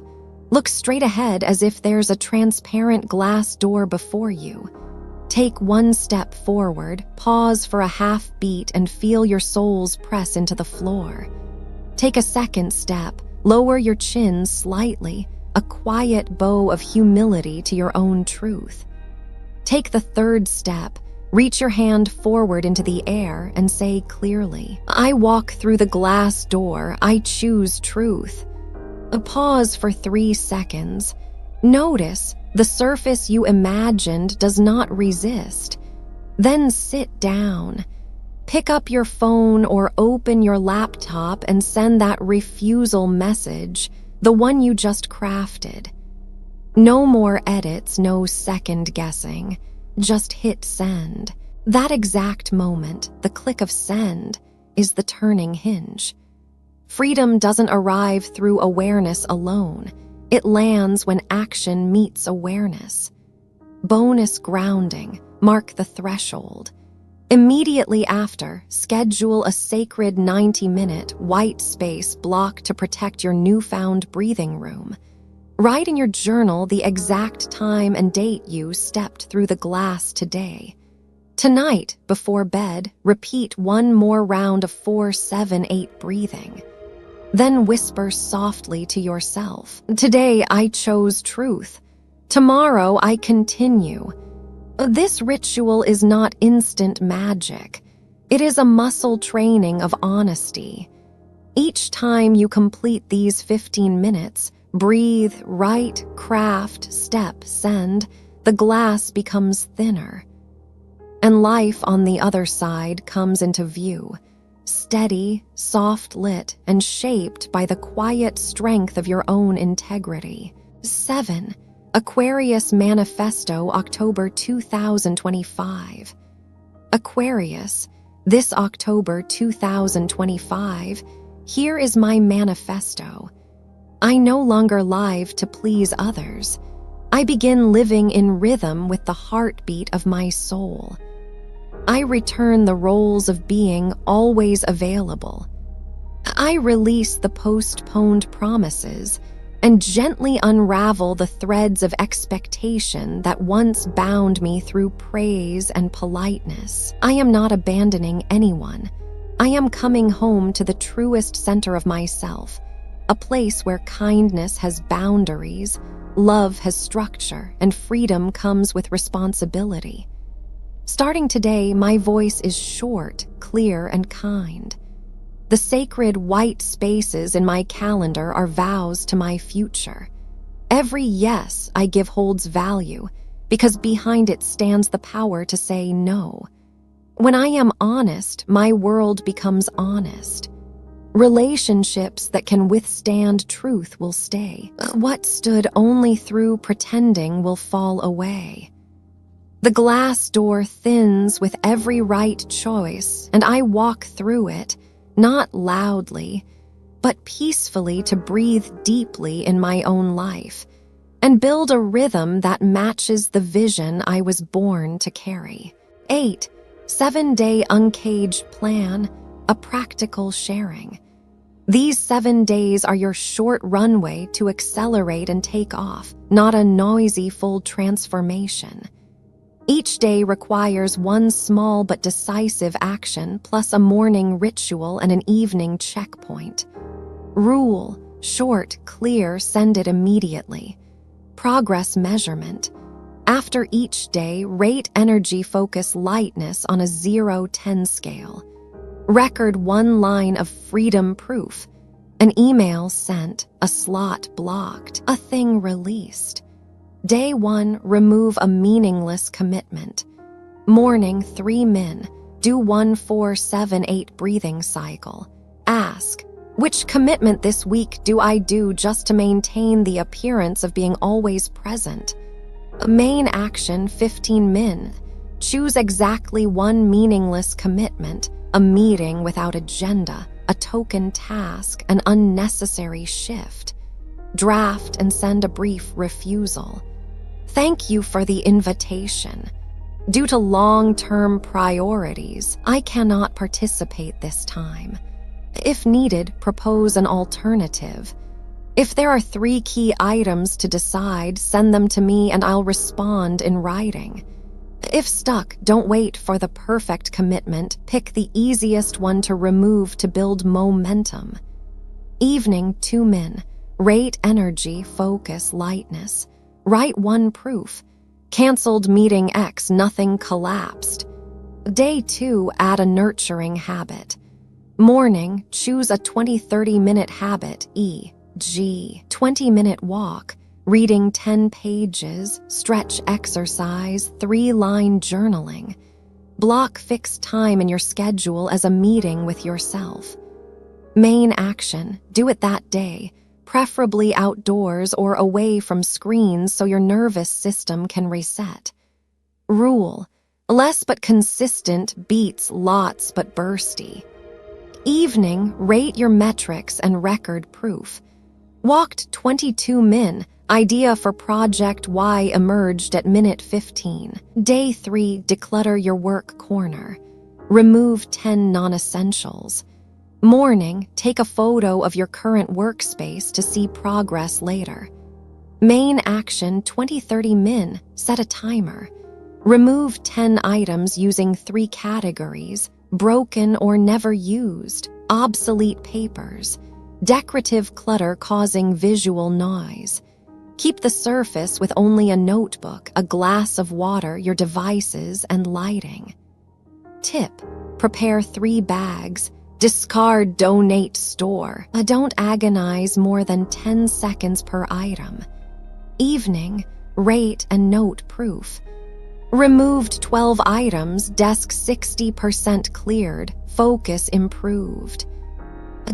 Look straight ahead as if there's a transparent glass door before you. Take 1 step forward, pause for a half beat and feel your soles press into the floor. Take a second step, lower your chin slightly, a quiet bow of humility to your own truth. Take the third step. Reach your hand forward into the air and say clearly, I walk through the glass door. I choose truth. Pause for 3 seconds. Notice the surface you imagined does not resist. Then sit down. Pick up your phone or open your laptop and send that refusal message, the one you just crafted. No more edits, no second guessing. Just hit send. That exact moment, the click of send, is the turning hinge. Freedom doesn't arrive through awareness alone. It lands when action meets awareness. Bonus grounding. Mark the threshold. Immediately after, schedule a sacred 90-minute white space block to protect your newfound breathing room. Write in your journal the exact time and date you stepped through the glass today. Tonight, before bed, repeat one more round of 4-7-8 breathing. Then whisper softly to yourself, today I chose truth. Tomorrow I continue. This ritual is not instant magic. It is a muscle training of honesty. Each time you complete these 15 minutes, breathe, write, craft, step, send, the glass becomes thinner. And life on the other side comes into view, steady, soft-lit, and shaped by the quiet strength of your own integrity. 7. Aquarius Manifesto, October 2025. Aquarius, this October 2025, here is my manifesto. I no longer live to please others. I begin living in rhythm with the heartbeat of my soul. I return the roles of being always available. I release the postponed promises and gently unravel the threads of expectation that once bound me through praise and politeness. I am not abandoning anyone. I am coming home to the truest center of myself, a place where kindness has boundaries, love has structure, and freedom comes with responsibility. Starting today, my voice is short, clear, and kind. The sacred white spaces in my calendar are vows to my future. Every yes I give holds value, because behind it stands the power to say no. When I am honest, my world becomes honest. Relationships that can withstand truth will stay. What stood only through pretending will fall away. The glass door thins with every right choice, and I walk through it, not loudly, but peacefully, to breathe deeply in my own life and build a rhythm that matches the vision I was born to carry. 8. 7-day uncaged plan, a practical sharing. These 7 days are your short runway to accelerate and take off, not a noisy full transformation. Each day requires one small but decisive action, plus a morning ritual and an evening checkpoint. Rule: short, clear, send it immediately. Progress measurement: after each day, rate energy focus lightness on a 0-10 scale. Record 1 line of freedom proof: an email sent, a slot blocked, a thing released. Day 1, remove a meaningless commitment. Morning 3 min, do 1 4-7-8 breathing cycle. Ask, which commitment this week do I do just to maintain the appearance of being always present? Main action 15 min, choose exactly 1 meaningless commitment, a meeting without agenda, a token task, an unnecessary shift. Draft and send a brief refusal. Thank you for the invitation. Due to long-term priorities, I cannot participate this time. If needed, propose an alternative. If there are 3 key items to decide, send them to me and I'll respond in writing. If stuck, don't wait for the perfect commitment. Pick the easiest one to remove to build momentum. Evening 2 min, rate energy, focus, lightness. Write 1 proof. Canceled meeting X, nothing collapsed. Day 2, add a nurturing habit. Morning, choose a 20-30 minute habit, e.g., 20-minute walk, reading 10 pages, stretch exercise, 3-line journaling. Block fixed time in your schedule as a meeting with yourself. Main action, do it that day, preferably outdoors or away from screens so your nervous system can reset. Rule, less but consistent beats lots but bursty. Evening, rate your metrics and record proof. Walked 22 min, idea for Project Y emerged at minute 15. Day 3, declutter your work corner. Remove 10 non-essentials. Morning, take a photo of your current workspace to see progress later. Main action 20-30 min, set a timer. Remove 10 items using 3 categories: broken or never used, obsolete papers, decorative clutter causing visual noise. Keep the surface with only a notebook, a glass of water, your devices, and lighting. Tip, prepare 3 bags. Discard, donate, store. Don't agonize more than 10 seconds per item. Evening, rate and note proof. Removed 12 items, desk 60% cleared, focus improved.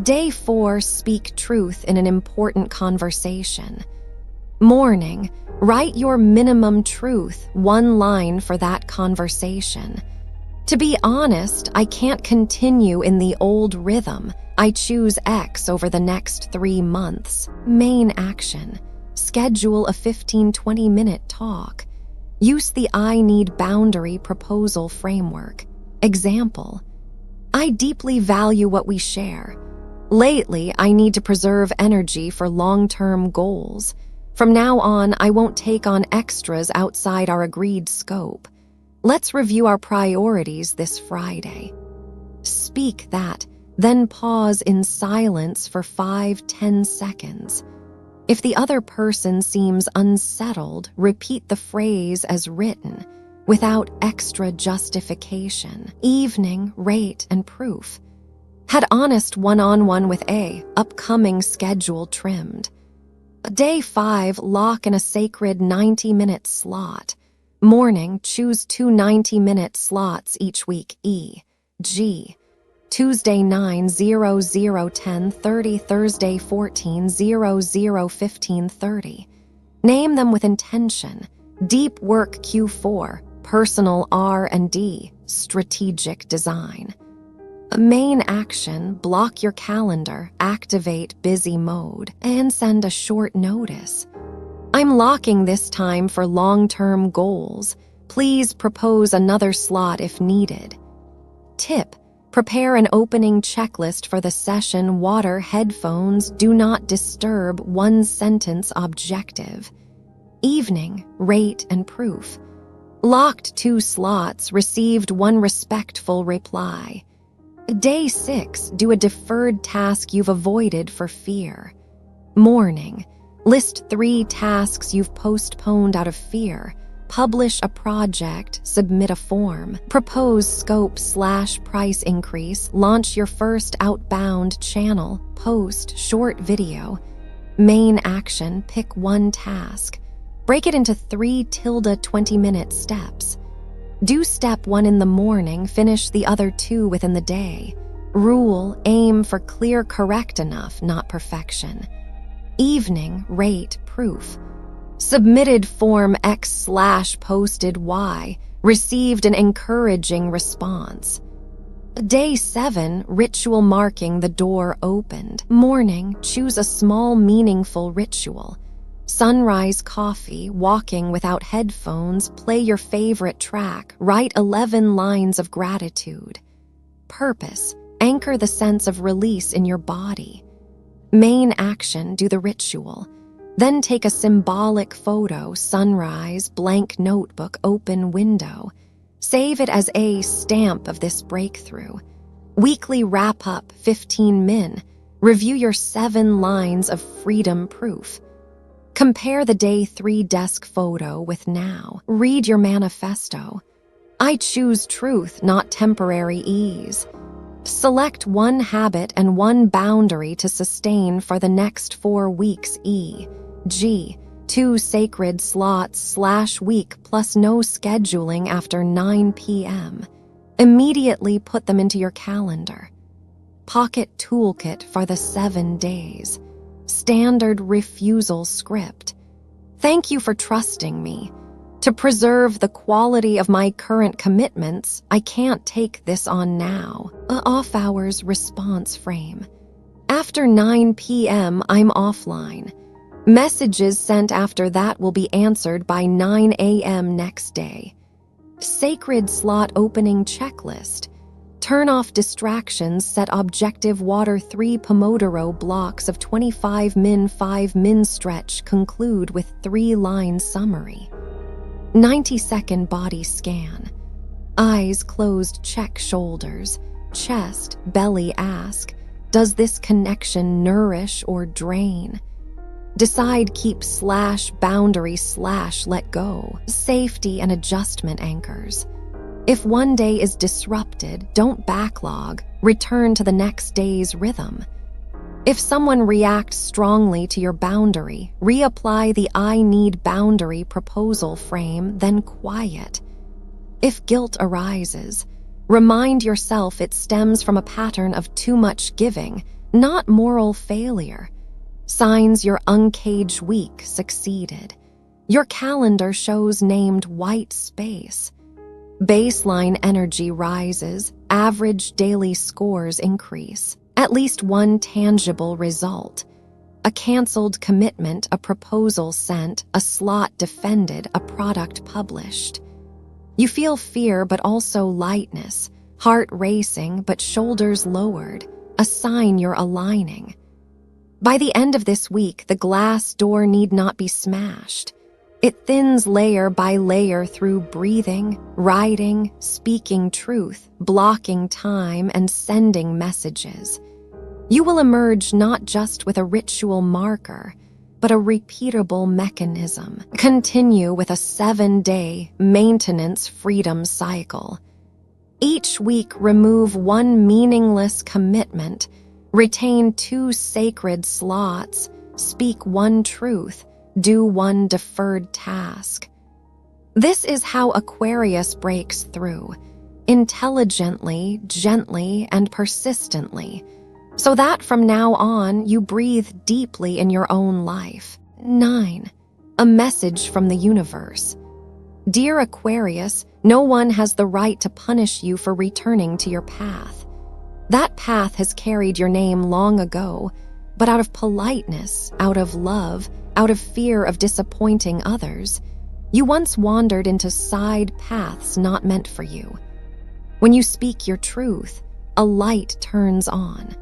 Day 4, speak truth in an important conversation. Morning, write your minimum truth, 1 line for that conversation. To be honest, I can't continue in the old rhythm. I choose X over the next 3 months. Main action, schedule a 15-20 minute talk. Use the I need boundary proposal framework. Example, I deeply value what we share. Lately, I need to preserve energy for long-term goals. From now on, I won't take on extras outside our agreed scope. Let's review our priorities this Friday. Speak that, then pause in silence for 5-10 seconds. If the other person seems unsettled, repeat the phrase as written, without extra justification. Evening, rate, and proof. Had honest one-on-one with A, upcoming schedule trimmed. Day 5, lock in a sacred 90-minute slot. Morning, choose 2 90-minute slots each week, e.g., Tuesday 9:00–10:30, Thursday 14:00–15:30. Name them with intention. Deep work Q4, personal R&D, strategic design. Main action, block your calendar, activate busy mode, and send a short notice. I'm locking this time for long-term goals. Please propose another slot if needed. Tip, prepare an opening checklist for the session. Water, headphones, do not disturb, 1-sentence objective. Evening, rate and proof. Locked 2 slots, received 1 respectful reply. Day 6, do a deferred task you've avoided for fear. Morning, list 3 tasks you've postponed out of fear. Publish a project, submit a form, propose scope/price increase, launch your first outbound channel, post short video. Main action, pick 1 task. Break it into 3-20-minute steps. Do step 1 in the morning, finish the other 2 within the day. Rule, aim for clear, correct enough, not perfection. Evening, rate, proof. Submitted form X/posted Y, received an encouraging response. Day 7, ritual marking the door opened. Morning, choose a small meaningful ritual. Sunrise coffee, walking without headphones, play your favorite track, write 11 lines of gratitude. Purpose, anchor the sense of release in your body. Main action, do the ritual. Then take a symbolic photo, sunrise, blank notebook, open window. Save it as a stamp of this breakthrough. Weekly wrap-up, 15 min. Review your 7 lines of freedom proof. Compare the day 3 desk photo with now. Read your manifesto. I choose truth, not temporary ease. Select one habit and one boundary to sustain for the next 4 weeks. E.g., 2 sacred slots/week plus no scheduling after 9 p.m. Immediately put them into your calendar. Pocket toolkit for the 7 days. Standard refusal script. Thank you for trusting me. To preserve the quality of my current commitments, I can't take this on now. Off-hours response frame. After 9 p.m., I'm offline. Messages sent after that will be answered by 9 a.m. next day. Sacred slot opening checklist. Turn off distractions, set objective water 3 Pomodoro blocks of 25 min 5 min stretch, conclude with 3-line summary. 90-second body scan. Eyes closed, check shoulders, chest, belly, ask, does this connection nourish or drain? Decide keep /boundary /let go. Safety and adjustment anchors. If one day is disrupted, don't backlog, return to the next day's rhythm. If someone reacts strongly to your boundary, reapply the I need boundary proposal frame, then quiet. If guilt arises, remind yourself it stems from a pattern of too much giving, not moral failure. Signs your uncaged week succeeded. Your calendar shows named white space. Baseline energy rises, average daily scores increase. At least one tangible result. A canceled commitment, a proposal sent, a slot defended, a product published. You feel fear but also lightness, heart racing but shoulders lowered, a sign you're aligning. By the end of this week, the glass door need not be smashed. It thins layer by layer through breathing, writing, speaking truth, blocking time, and sending messages. You will emerge not just with a ritual marker, but a repeatable mechanism. Continue with a 7-day maintenance freedom cycle. Each week, remove one meaningless commitment, retain 2 sacred slots, speak one truth, do one deferred task. This is how Aquarius breaks through, intelligently, gently, and persistently, so that from now on you breathe deeply in your own life. 9. A message from the universe. Dear Aquarius, no one has the right to punish you for returning to your path. That path has carried your name long ago, but out of politeness, out of love, out of fear of disappointing others, you once wandered into side paths not meant for you. When you speak your truth, a light turns on.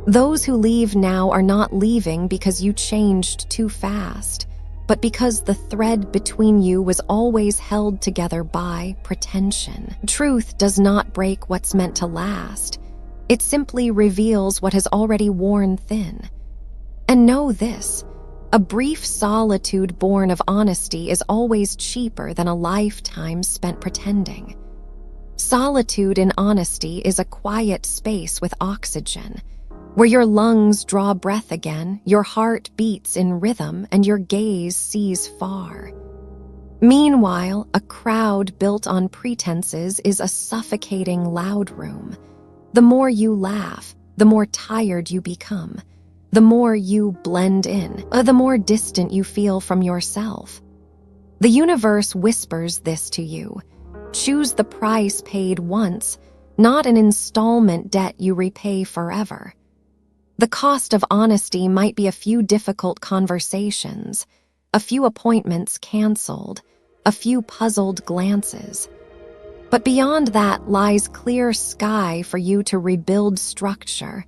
Those who leave now are not leaving because you changed too fast, but because the thread between you was always held together by pretension. Truth does not break what's meant to last. It simply reveals what has already worn thin. And know this, a brief solitude born of honesty is always cheaper than a lifetime spent pretending. Solitude in honesty is a quiet space with oxygen, where your lungs draw breath again, your heart beats in rhythm, and your gaze sees far. Meanwhile, a crowd built on pretenses is a suffocating loud room. The more you laugh, the more tired you become. The more you blend in, the more distant you feel from yourself. The universe whispers this to you. Choose the price paid once, not an installment debt you repay forever. The cost of honesty might be a few difficult conversations, a few appointments canceled, a few puzzled glances. But beyond that lies clear sky for you to rebuild structure,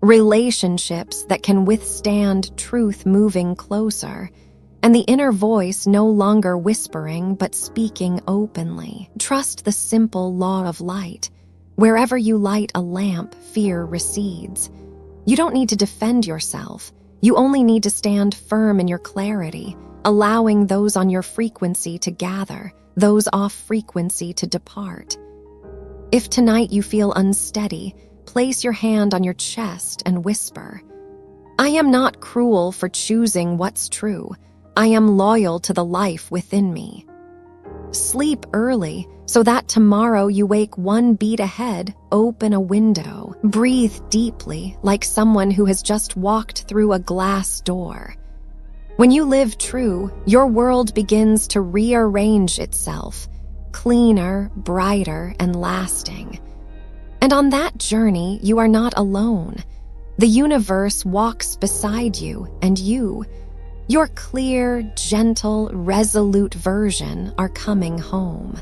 relationships that can withstand truth moving closer, and the inner voice no longer whispering but speaking openly. Trust the simple law of light. Wherever you light a lamp, fear recedes. You don't need to defend yourself. You only need to stand firm in your clarity, allowing those on your frequency to gather, those off frequency to depart. If tonight you feel unsteady, place your hand on your chest and whisper, "I am not cruel for choosing what's true. I am loyal to the life within me." Sleep early so that tomorrow you wake one beat ahead, open a window, breathe deeply like someone who has just walked through a glass door. When you live true, your world begins to rearrange itself, cleaner, brighter, and lasting. And on that journey, you are not alone. The universe walks beside you, and you, your clear, gentle, resolute version, are coming home.